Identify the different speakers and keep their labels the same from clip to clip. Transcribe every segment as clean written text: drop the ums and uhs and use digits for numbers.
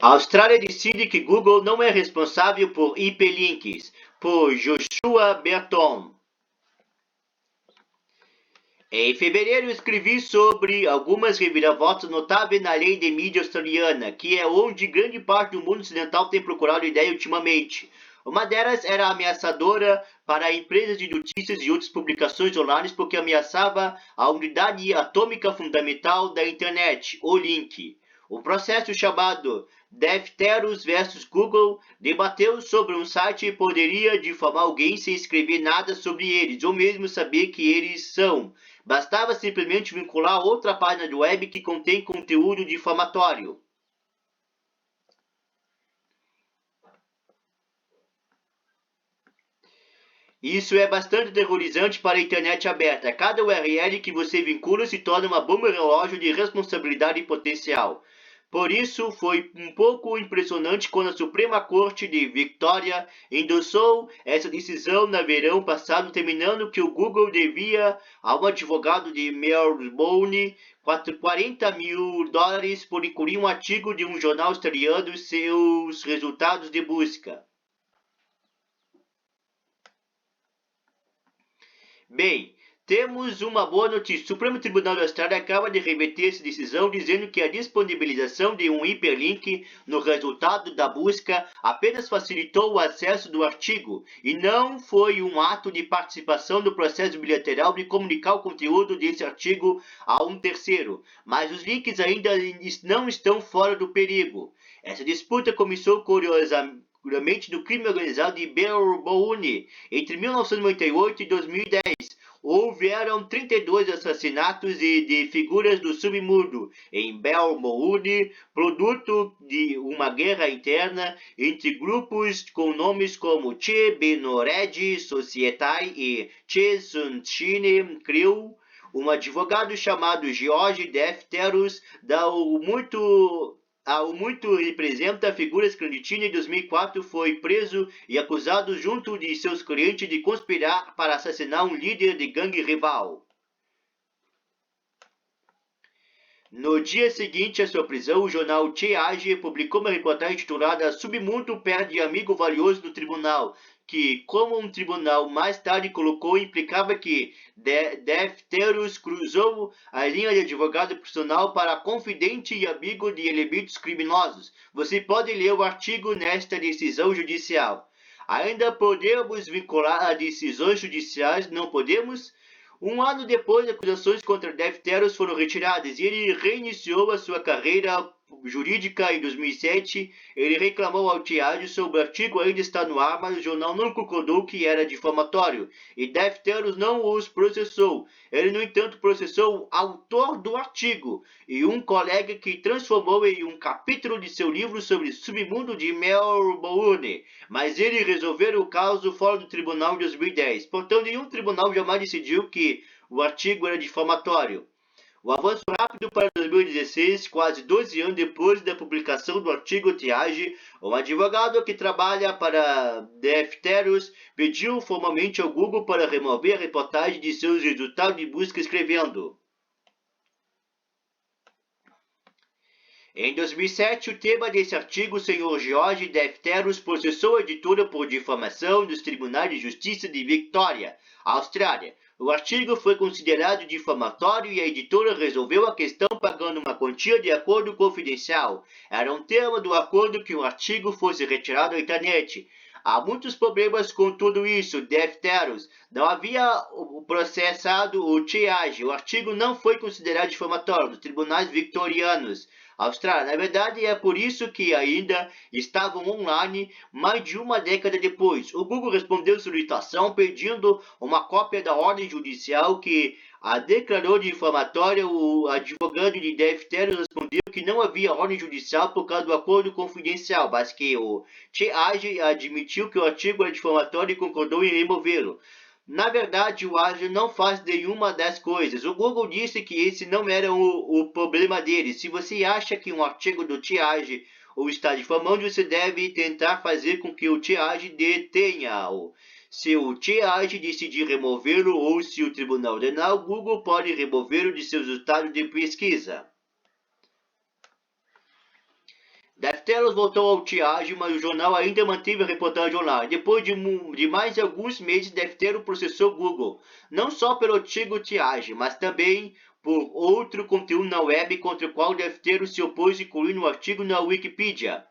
Speaker 1: A Austrália decide que Google não é responsável por hiperlinks, por Joshua Berton. Em fevereiro, escrevi sobre algumas reviravoltas notáveis na lei de mídia australiana, que é onde grande parte do mundo ocidental tem procurado ideia ultimamente. Uma delas era ameaçadora para empresas de notícias e outras publicações online porque ameaçava a unidade atômica fundamental da internet, o link. O processo chamado Defteros versus Google debateu sobre um site poderia difamar alguém sem escrever nada sobre eles, ou mesmo saber que eles são. Bastava simplesmente vincular outra página de web que contém conteúdo difamatório. Isso é bastante aterrorizante para a internet aberta. Cada URL que você vincula se torna uma bomba relógio de responsabilidade potencial. Por isso, foi um pouco impressionante quando a Suprema Corte de Victoria endossou essa decisão no verão passado, determinando que o Google devia a um advogado de Melbourne $40 mil por incluir um artigo de um jornal australiano e seus resultados de busca. Bem, temos uma boa notícia. O Supremo Tribunal da Austrália acaba de reverter essa decisão, dizendo que a disponibilização de um hiperlink no resultado da busca apenas facilitou o acesso do artigo e não foi um ato de participação no processo bilateral de comunicar o conteúdo desse artigo a um terceiro. Mas os links ainda não estão fora do perigo. Essa disputa começou curiosamente do crime organizado de Melbourne entre 1998 e 2010. Houveram 32 assassinatos de figuras do submundo em Melbourne, produto de uma guerra interna entre grupos com nomes como Che Benored Society e Che Sunshine Crew. Um advogado chamado George Defteros ao muito representa figuras clandestinas. Em 2004 foi preso e acusado junto de seus clientes de conspirar para assassinar um líder de gangue rival. No dia seguinte à sua prisão, o jornal Che Age publicou uma reportagem titulada Submundo perde amigo valioso do tribunal, que, como um tribunal mais tarde colocou, implicava que Defteros cruzou a linha de advogado profissional para confidente e amigo de elementos criminosos. Você pode ler o artigo nesta decisão judicial. Ainda podemos vincular a decisões judiciais, não podemos? Um ano depois, acusações contra Defteros foram retiradas e ele reiniciou a sua carreira jurídica em 2007. Ele reclamou ao Tiage sobre o artigo ainda está no ar, mas o jornal não concordou que era difamatório e Defteros não os processou. Ele, no entanto, processou o autor do artigo e um colega que transformou em um capítulo de seu livro sobre o submundo de Melbourne, mas ele resolveu o caso fora do tribunal em 2010. Portanto, nenhum tribunal jamais decidiu que o artigo era difamatório. O avanço rápido para 2016, quase 12 anos depois da publicação do artigo Tiage, um advogado que trabalha para Defteros pediu formalmente ao Google para remover a reportagem de seus resultados de busca escrevendo: Em 2007, o tema desse artigo, o Sr. George Defteros processou a editora por difamação nos tribunais de justiça de Victoria, Austrália. O artigo foi considerado difamatório e a editora resolveu a questão pagando uma quantia de acordo confidencial. Era um tema do acordo que o artigo fosse retirado da internet. Há muitos problemas com tudo isso, Defteros. Não havia processado o Tiage. O artigo não foi considerado difamatório nos tribunais victorianos. Austrália. Na verdade, é por isso que ainda estavam online mais de uma década depois. O Google respondeu solicitação pedindo uma cópia da ordem judicial que a declarou difamatória. O advogado de Defteros respondeu que não havia ordem judicial por causa do acordo confidencial, mas que o Tiage admitiu que o artigo era difamatório e concordou em removê-lo. Na verdade, o Azure não faz nenhuma das coisas. O Google disse que esse não era o problema dele. Se você acha que um artigo do Tiage o está difamando, você deve tentar fazer com que o Tiage detenha-o. Se o Tiage decidir removê-lo ou se o tribunal ordenar, o Google pode removê-lo de seus resultados de pesquisa. Defteros voltou ao tiragem, mas o jornal ainda manteve a reportagem online. Depois de mais alguns meses, Deftero processou Google, não só pelo antigo tiragem, mas também por outro conteúdo na web contra o qual Deftero se opôs, incluindo um artigo na Wikipedia.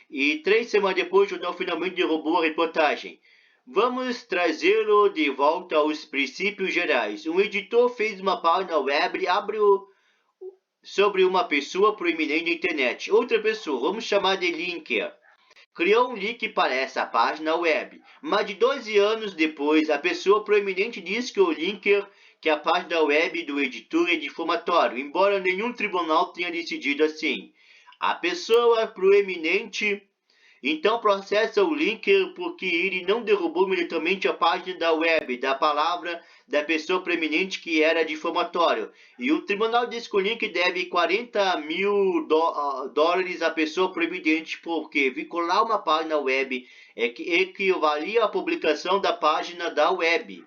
Speaker 1: E 3 semanas depois, o jornal finalmente derrubou a reportagem. Vamos trazê-lo de volta aos princípios gerais. Um editor fez uma página web, abriu sobre uma pessoa proeminente na internet. Outra pessoa, vamos chamar de linker, criou um link para essa página web. Mas de 12 anos depois, a pessoa proeminente diz que o linker, que a página web do editor é difamatório, embora nenhum tribunal tenha decidido assim. A pessoa proeminente então processa o linker porque ele não derrubou imediatamente a página da web da palavra da pessoa preeminente que era difamatório. E o tribunal diz que o link deve 40 mil dólares à pessoa preeminente porque vincular uma página web é que equivalia à publicação da página da web.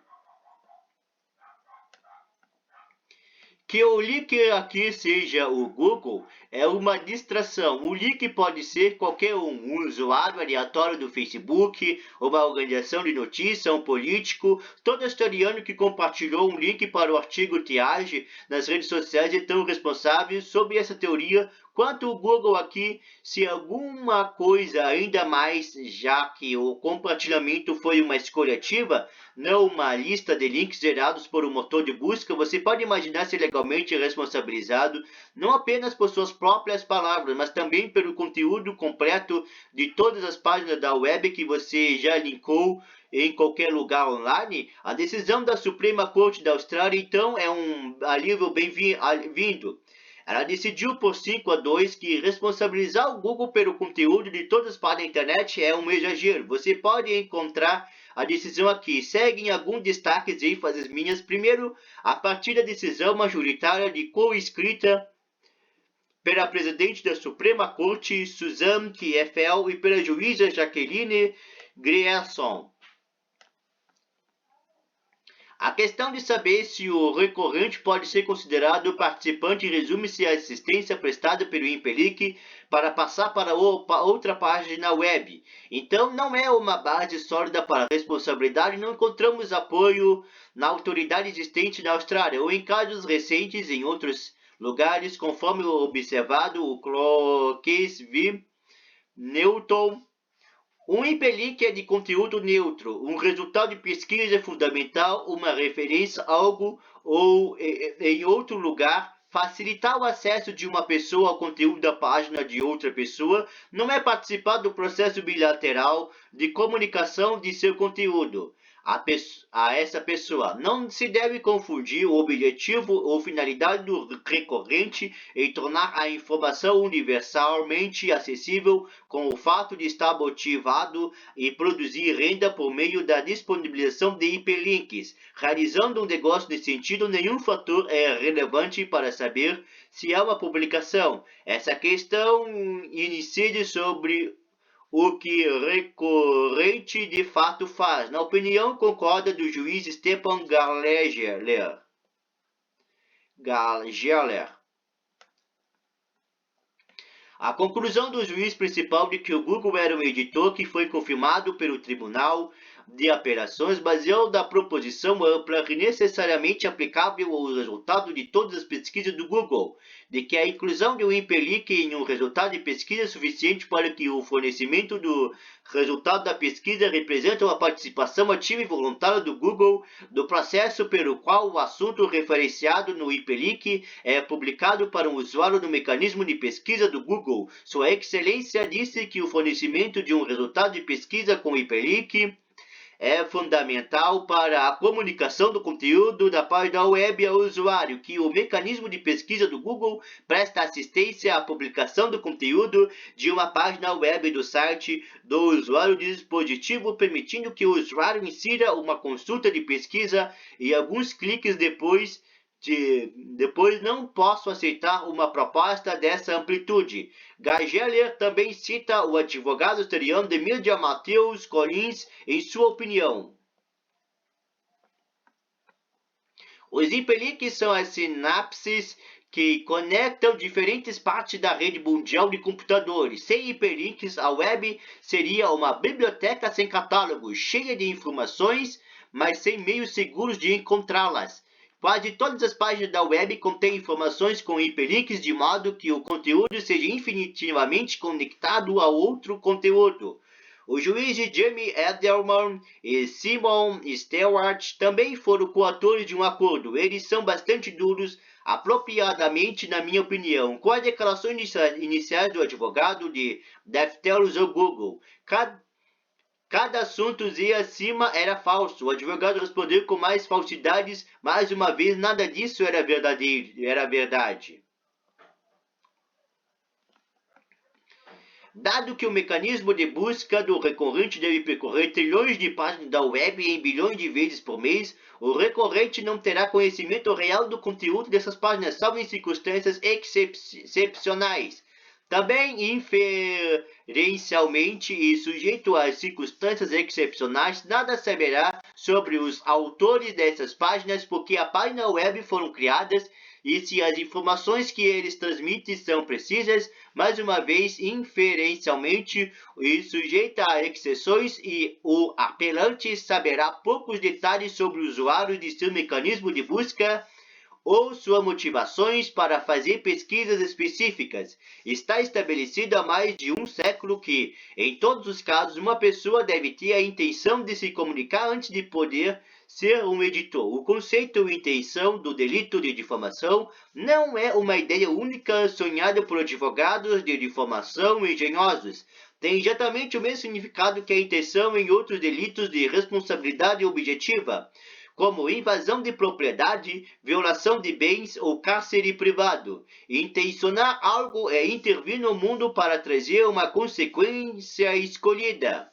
Speaker 1: Que o link aqui seja o Google é uma distração. O link pode ser qualquer um usuário aleatório do Facebook, uma organização de notícia, um político, todo historiano que compartilhou um link para o artigo Triage nas redes sociais é tão responsável sobre essa teoria quanto o Google aqui, se alguma coisa ainda mais, já que o compartilhamento foi uma escolha ativa, não uma lista de links gerados por um motor de busca, você pode imaginar ser legalmente responsabilizado não apenas por suas próprias palavras, mas também pelo conteúdo completo de todas as páginas da web que você já linkou em qualquer lugar online. A decisão da Suprema Corte da Austrália, então, é um alívio bem-vindo. Ela decidiu por 5-2 que responsabilizar o Google pelo conteúdo de todas as páginas da internet é um exagero. Você pode encontrar a decisão aqui. Seguem alguns destaques e ênfases minhas. Primeiro, a partir da decisão majoritária de co-escrita pela presidente da Suprema Corte, Suzanne Kiefel, e pela juíza Jacqueline Grierson. A questão de saber se o recorrente pode ser considerado participante resume-se à assistência prestada pelo InPelic para passar para outra página web. Então, não é uma base sólida para a responsabilidade, não encontramos apoio na autoridade existente na Austrália ou em casos recentes em outros lugares, conforme observado o Case v. Newton. Um hiperlink é de conteúdo neutro. Um resultado de pesquisa é fundamental, uma referência a algo ou em outro lugar. Facilitar o acesso de uma pessoa ao conteúdo da página de outra pessoa não é participar do processo bilateral de comunicação de seu conteúdo a essa pessoa. Não se deve confundir o objetivo ou finalidade do recorrente em tornar a informação universalmente acessível com o fato de estar motivado e produzir renda por meio da disponibilização de hiperlinks. Realizando um negócio nesse sentido, nenhum fator é relevante para saber se há uma publicação. Essa questão incide sobre o que recorrente de fato faz. Na opinião concorda do juiz Stephen Gallagher. A conclusão do juiz principal de que o Google era um editor que foi confirmado pelo Tribunal de Apelações baseou da proposição ampla e necessariamente aplicável aos resultados de todas as pesquisas do Google, de que a inclusão de um hiperlink em um resultado de pesquisa é suficiente para que o fornecimento do resultado da pesquisa represente uma participação ativa e voluntária do Google do processo pelo qual o assunto referenciado no hiperlink é publicado para um usuário no mecanismo de pesquisa do Google. Sua Excelência disse que o fornecimento de um resultado de pesquisa com hiperlink é fundamental para a comunicação do conteúdo da página web ao usuário, que o mecanismo de pesquisa do Google presta assistência à publicação do conteúdo de uma página web do site do usuário de dispositivo, permitindo que o usuário insira uma consulta de pesquisa e alguns cliques depois não posso aceitar uma proposta dessa amplitude. Gallagher também cita o advogado australiano de mídia Matthews Collins em sua opinião. Os hiperlinks são as sinapses que conectam diferentes partes da rede mundial de computadores. Sem hiperlinks, a web seria uma biblioteca sem catálogo, cheia de informações, mas sem meios seguros de encontrá-las. Quase todas as páginas da web contêm informações com hiperlinks de modo que o conteúdo seja infinitivamente conectado a outro conteúdo. Os juízes Jamie Edelman e Simon Stewart também foram coautores de um acordo. Eles são bastante duros, apropriadamente, na minha opinião, com as declarações iniciais do advogado de Defteros ao Google. Cada assunto ia acima era falso. O advogado respondeu com mais falsidades. Mais uma vez, nada disso era verdadeiro, era verdade. Dado que o mecanismo de busca do recorrente deve percorrer trilhões de páginas da web em bilhões de vezes por mês, o recorrente não terá conhecimento real do conteúdo dessas páginas, salvo em circunstâncias excepcionais. Também inferencialmente e sujeito às circunstâncias excepcionais, nada saberá sobre os autores dessas páginas, porque a página web foram criadas e se as informações que eles transmitem são precisas, mais uma vez, inferencialmente e sujeita a exceções, e o apelante saberá poucos detalhes sobre o usuário de seu mecanismo de busca ou suas motivações para fazer pesquisas específicas. Está estabelecido há mais de um século que, em todos os casos, uma pessoa deve ter a intenção de se comunicar antes de poder ser um editor. O conceito e intenção do delito de difamação não é uma ideia única sonhada por advogados de difamação engenhosos. Tem exatamente o mesmo significado que a intenção em outros delitos de responsabilidade objetiva, como invasão de propriedade, violação de bens ou cárcere privado. Intencionar algo é intervir no mundo para trazer uma consequência escolhida.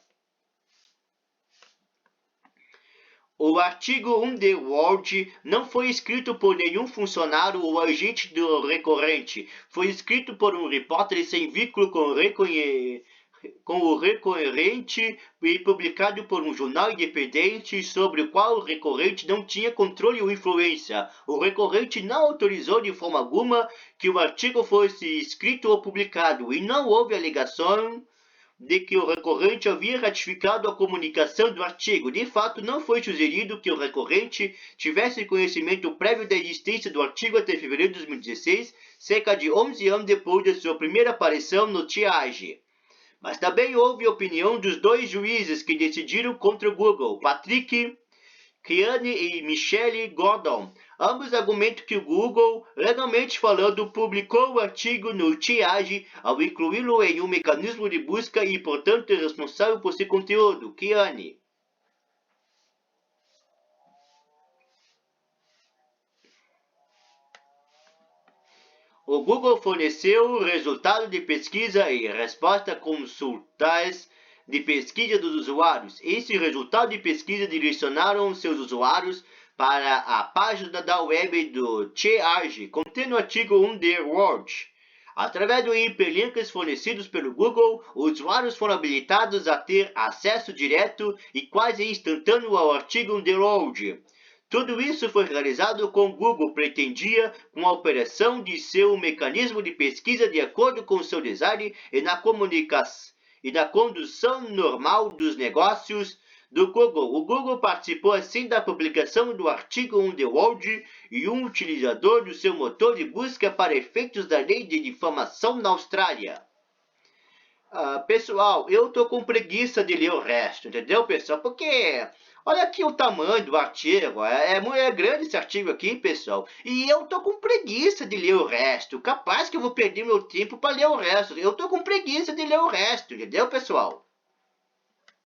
Speaker 1: O artigo 1 de Word não foi escrito por nenhum funcionário ou agente do recorrente. Foi escrito por um repórter sem vínculo com o recorrente e publicado por um jornal independente sobre o qual o recorrente não tinha controle ou influência. O recorrente não autorizou de forma alguma que o artigo fosse escrito ou publicado, e não houve alegação de que o recorrente havia ratificado a comunicação do artigo. De fato, não foi sugerido que o recorrente tivesse conhecimento prévio da existência do artigo até fevereiro de 2016, cerca de 11 anos depois de sua primeira aparição no Triage. Mas também houve opinião dos dois juízes que decidiram contra o Google, Patrick Keane e Michelle Gordon. Ambos argumentam que o Google, legalmente falando, publicou o artigo no Triage ao incluí-lo em um mecanismo de busca e, portanto, é responsável por seu conteúdo. Keane. O Google forneceu resultado de pesquisa e resposta a consultas de pesquisa dos usuários. Esse resultado de pesquisa direcionaram seus usuários para a página da web do Triage, contendo o artigo 1 de Word. Através dos hiperlinks fornecidos pelo Google, os usuários foram habilitados a ter acesso direto e quase instantâneo ao artigo 1 de Word. Tudo isso foi realizado com o Google pretendia com a operação de seu mecanismo de pesquisa de acordo com seu design e na condução normal dos negócios do Google. O Google participou assim da publicação do artigo 1 de Word e um utilizador do seu motor de busca para efeitos da lei de difamação na Austrália. Pessoal, eu tô com preguiça de ler o resto, entendeu, pessoal? Porque olha aqui o tamanho do artigo, é grande esse artigo aqui, pessoal. E eu tô com preguiça de ler o resto. Capaz que eu vou perder meu tempo para ler o resto. Eu tô com preguiça de ler o resto, entendeu, pessoal?